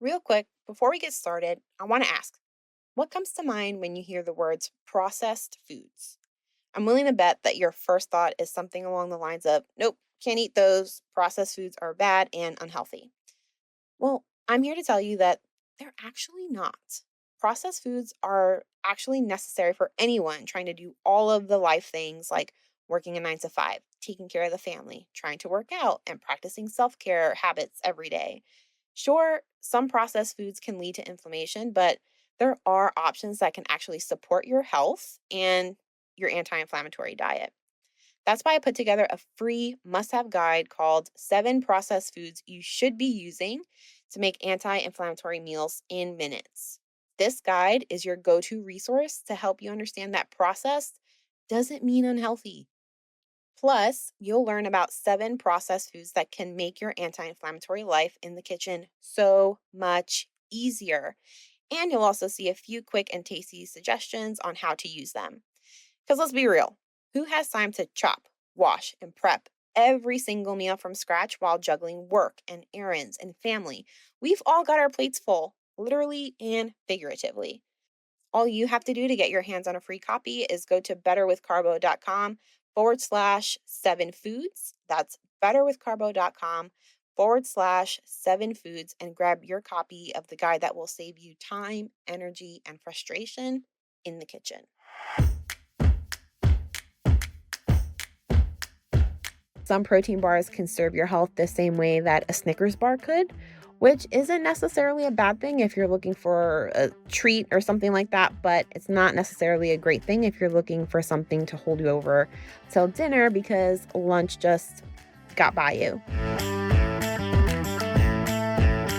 Real quick, before we get started, I want to ask what comes to mind when you hear the words processed foods? I'm willing to bet that your first thought is something along the lines of, nope, can't eat those. Processed foods are bad and unhealthy. Well, I'm here to tell you that they're actually not. Processed foods are actually necessary for anyone trying to do all of the life things like working a 9 to 5, taking care of the family, trying to work out, and practicing self care habits every day. Sure, some processed foods can lead to inflammation, but there are options that can actually support your health and your anti inflammatory diet. That's why I put together a free must have guide called 7 Processed Foods You Should Be Using to Make Anti Inflammatory Meals in Minutes. This guide is your go to resource to help you understand that processed doesn't mean unhealthy. Plus, you'll learn about 7 processed foods that can make your anti inflammatory life in the kitchen so much easier. And you'll also see a few quick and tasty suggestions on how to use them. Because let's be real, who has time to chop, wash, and prep every single meal from scratch while juggling work and errands and family? We've all got our plates full, literally and figuratively. All you have to do to get your hands on a free copy is go to betterwithcarbo.com/7foods. That's betterwithcarbo.com/7foods and grab your copy of the guide that will save you time, energy, and frustration in the kitchen. Some protein bars can serve your health the same way that a Snickers bar could, which isn't necessarily a bad thing if you're looking for a treat or something like that, but it's not necessarily a great thing if you're looking for something to hold you over till dinner because lunch just got by you.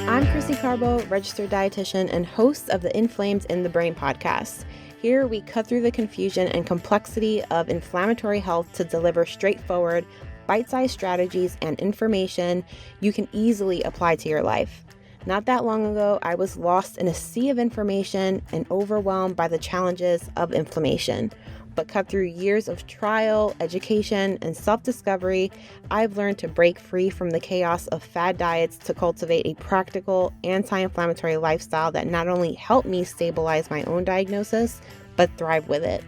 I'm Krissy Carbo, registered dietitian and host of the Inflamed in the Brain podcast. Here we cut through the confusion and complexity of inflammatory health to deliver straightforward, bite-sized strategies and information you can easily apply to your life. Not that long ago, I was lost in a sea of information and overwhelmed by the challenges of inflammation. But cut through years of trial, education, and self-discovery, I've learned to break free from the chaos of fad diets to cultivate a practical, anti-inflammatory lifestyle that not only helped me stabilize my own diagnosis, but thrive with it.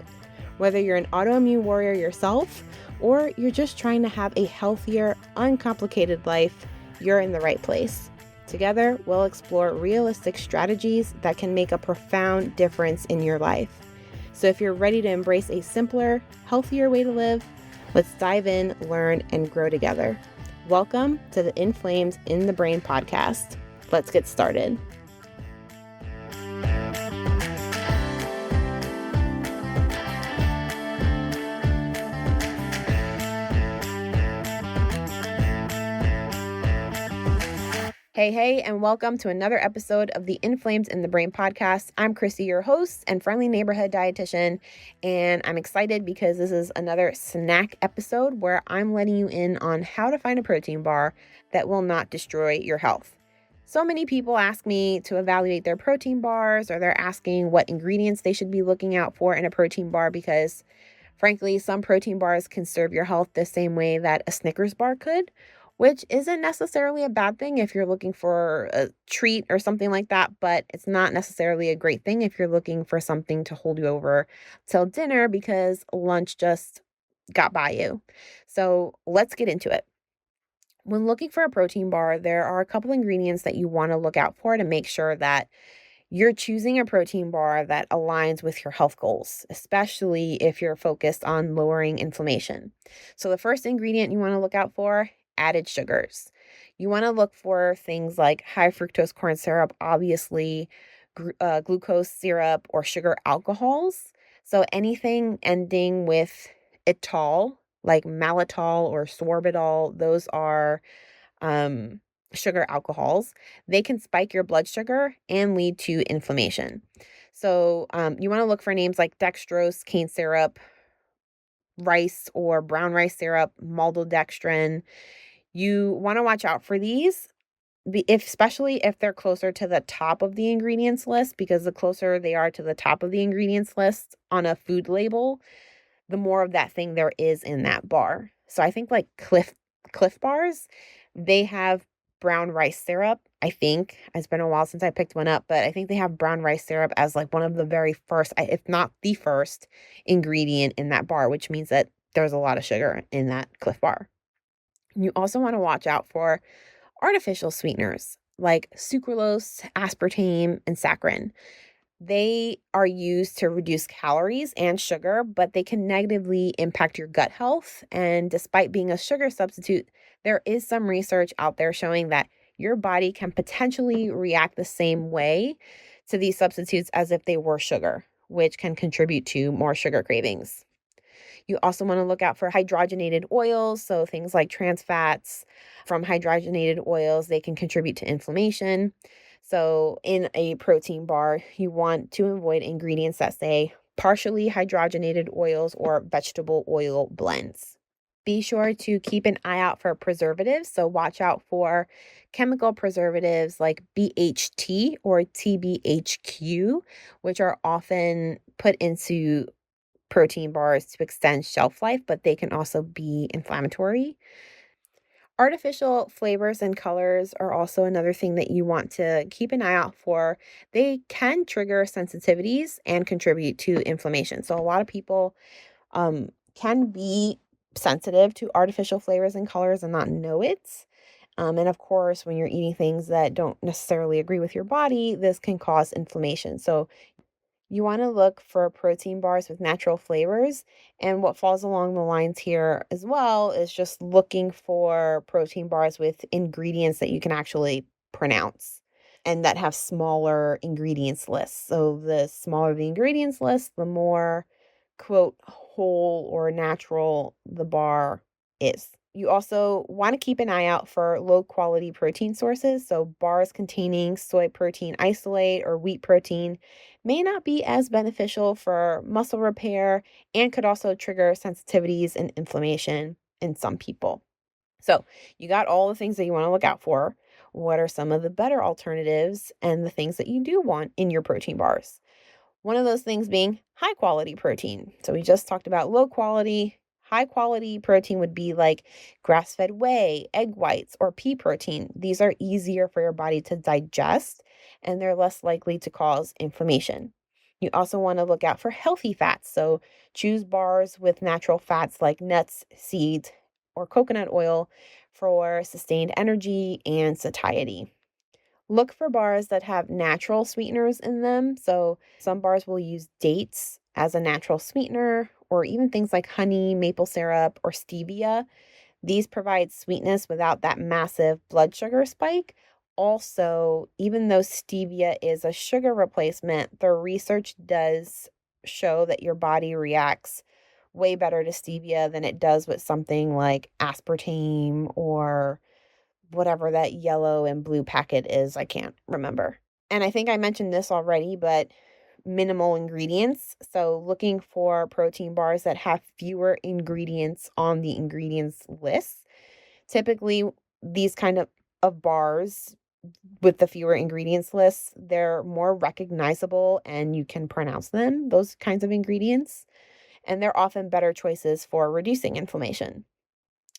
Whether you're an autoimmune warrior yourself, or you're just trying to have a healthier, uncomplicated life, you're in the right place. Together, we'll explore realistic strategies that can make a profound difference in your life. So if you're ready to embrace a simpler, healthier way to live, let's dive in, learn, and grow together. Welcome to the Inflamed in the Brain podcast. Let's get started. Hey, and welcome to another episode of the Inflamed in the Brain podcast. I'm Krissy, your host and friendly neighborhood dietitian, and I'm excited because this is another snack episode where I'm letting you in on how to find a protein bar that will not destroy your health. So many people ask me to evaluate their protein bars, or they're asking what ingredients they should be looking out for in a protein bar because, frankly, some protein bars can serve your health the same way that a Snickers bar could, which isn't necessarily a bad thing if you're looking for a treat or something like that, but it's not necessarily a great thing if you're looking for something to hold you over till dinner because lunch just got by you. So let's get into it. When looking for a protein bar, there are a couple ingredients that you want to look out for to make sure that you're choosing a protein bar that aligns with your health goals, especially if you're focused on lowering inflammation. So the first ingredient you want to look out for, added sugars. You want to look for things like high fructose corn syrup, obviously glucose syrup or sugar alcohols. So anything ending with etol, like maltitol or sorbitol, those are um, sugar alcohols. They can spike your blood sugar and lead to inflammation. So you want to look for names like dextrose, cane syrup, rice or brown rice syrup, maltodextrin. You want to watch out for these, especially if they're closer to the top of the ingredients list, because the closer they are to the top of the ingredients list on a food label, the more of that thing there is in that bar. So I think like Cliff bars, they have brown rice syrup. I think it's been a while since I picked one up, but I think they have brown rice syrup as like one of the very first, if not the first ingredient in that bar, which means that there's a lot of sugar in that Cliff Bar. You also want to watch out for artificial sweeteners like sucralose, aspartame, and saccharin. They are used to reduce calories and sugar, but they can negatively impact your gut health. And despite being a sugar substitute, there is some research out there showing that your body can potentially react the same way to these substitutes as if they were sugar, which can contribute to more sugar cravings. You also want to look out for hydrogenated oils, so things like trans fats. From hydrogenated oils, they can contribute to inflammation. So in a protein bar, you want to avoid ingredients that say partially hydrogenated oils or vegetable oil blends. Be sure to keep an eye out for preservatives. So watch out for chemical preservatives like BHT or TBHQ, which are often put into protein bars to extend shelf life, but they can also be inflammatory. Artificial flavors and colors are also another thing that you want to keep an eye out for. They can trigger sensitivities and contribute to inflammation. So a lot of people can be sensitive to artificial flavors and colors and not know it. And of course, when you're eating things that don't necessarily agree with your body, this can cause inflammation. So you want to look for protein bars with natural flavors. And what falls along the lines here as well is just looking for protein bars with ingredients that you can actually pronounce and that have smaller ingredients lists. So the smaller the ingredients list, the more, quote, whole or natural the bar is. You also want to keep an eye out for low quality protein sources. So bars containing soy protein isolate or wheat protein may not be as beneficial for muscle repair and could also trigger sensitivities and inflammation in some people. So you got all the things that you want to look out for. What are some of the better alternatives and the things that you do want in your protein bars? One of those things being high quality protein. So we just talked about low quality. High quality protein would be like grass-fed whey, egg whites, or pea protein. These are easier for your body to digest and they're less likely to cause inflammation. You also want to look out for healthy fats. So choose bars with natural fats like nuts, seeds, or coconut oil for sustained energy and satiety. Look for bars that have natural sweeteners in them. So some bars will use dates as a natural sweetener, or even things like honey, maple syrup, or stevia. These provide sweetness without that massive blood sugar spike. Also, even though stevia is a sugar replacement, the research does show that your body reacts way better to stevia than it does with something like aspartame or whatever that yellow and blue packet is. I can't remember. And I think I mentioned this already, but minimal ingredients. So looking for protein bars that have fewer ingredients on the ingredients list. Typically, these kind of bars with the fewer ingredients lists, they're more recognizable and you can pronounce them, those kinds of ingredients. And they're often better choices for reducing inflammation.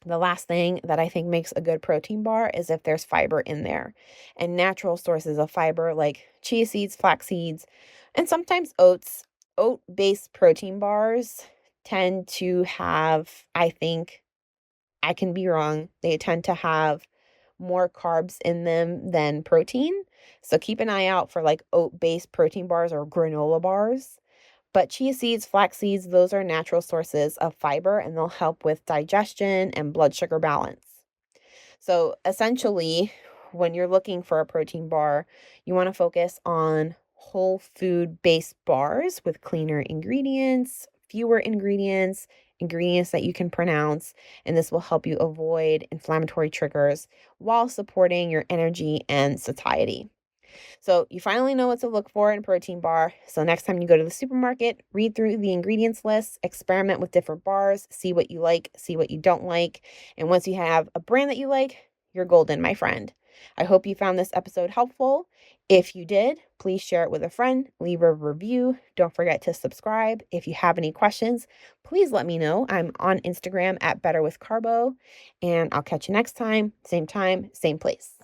The last thing that I think makes a good protein bar is if there's fiber in there, and natural sources of fiber like chia seeds, flax seeds, and sometimes oats. Oat-based protein bars tend to have, I think, I can be wrong, they tend to have more carbs in them than protein. So keep an eye out for like oat-based protein bars or granola bars. But chia seeds, flax seeds, those are natural sources of fiber and they'll help with digestion and blood sugar balance. So essentially, when you're looking for a protein bar, you want to focus on whole food based bars with cleaner ingredients, fewer ingredients, ingredients that you can pronounce, and this will help you avoid inflammatory triggers while supporting your energy and satiety. So you finally know what to look for in a protein bar. So next time you go to the supermarket, read through the ingredients list, experiment with different bars, see what you like, see what you don't like. And once you have a brand that you like, you're golden, my friend. I hope you found this episode helpful. If you did, please share it with a friend, leave a review. Don't forget to subscribe. If you have any questions, please let me know. I'm on Instagram at Better with Carbo, and I'll catch you next time, same place.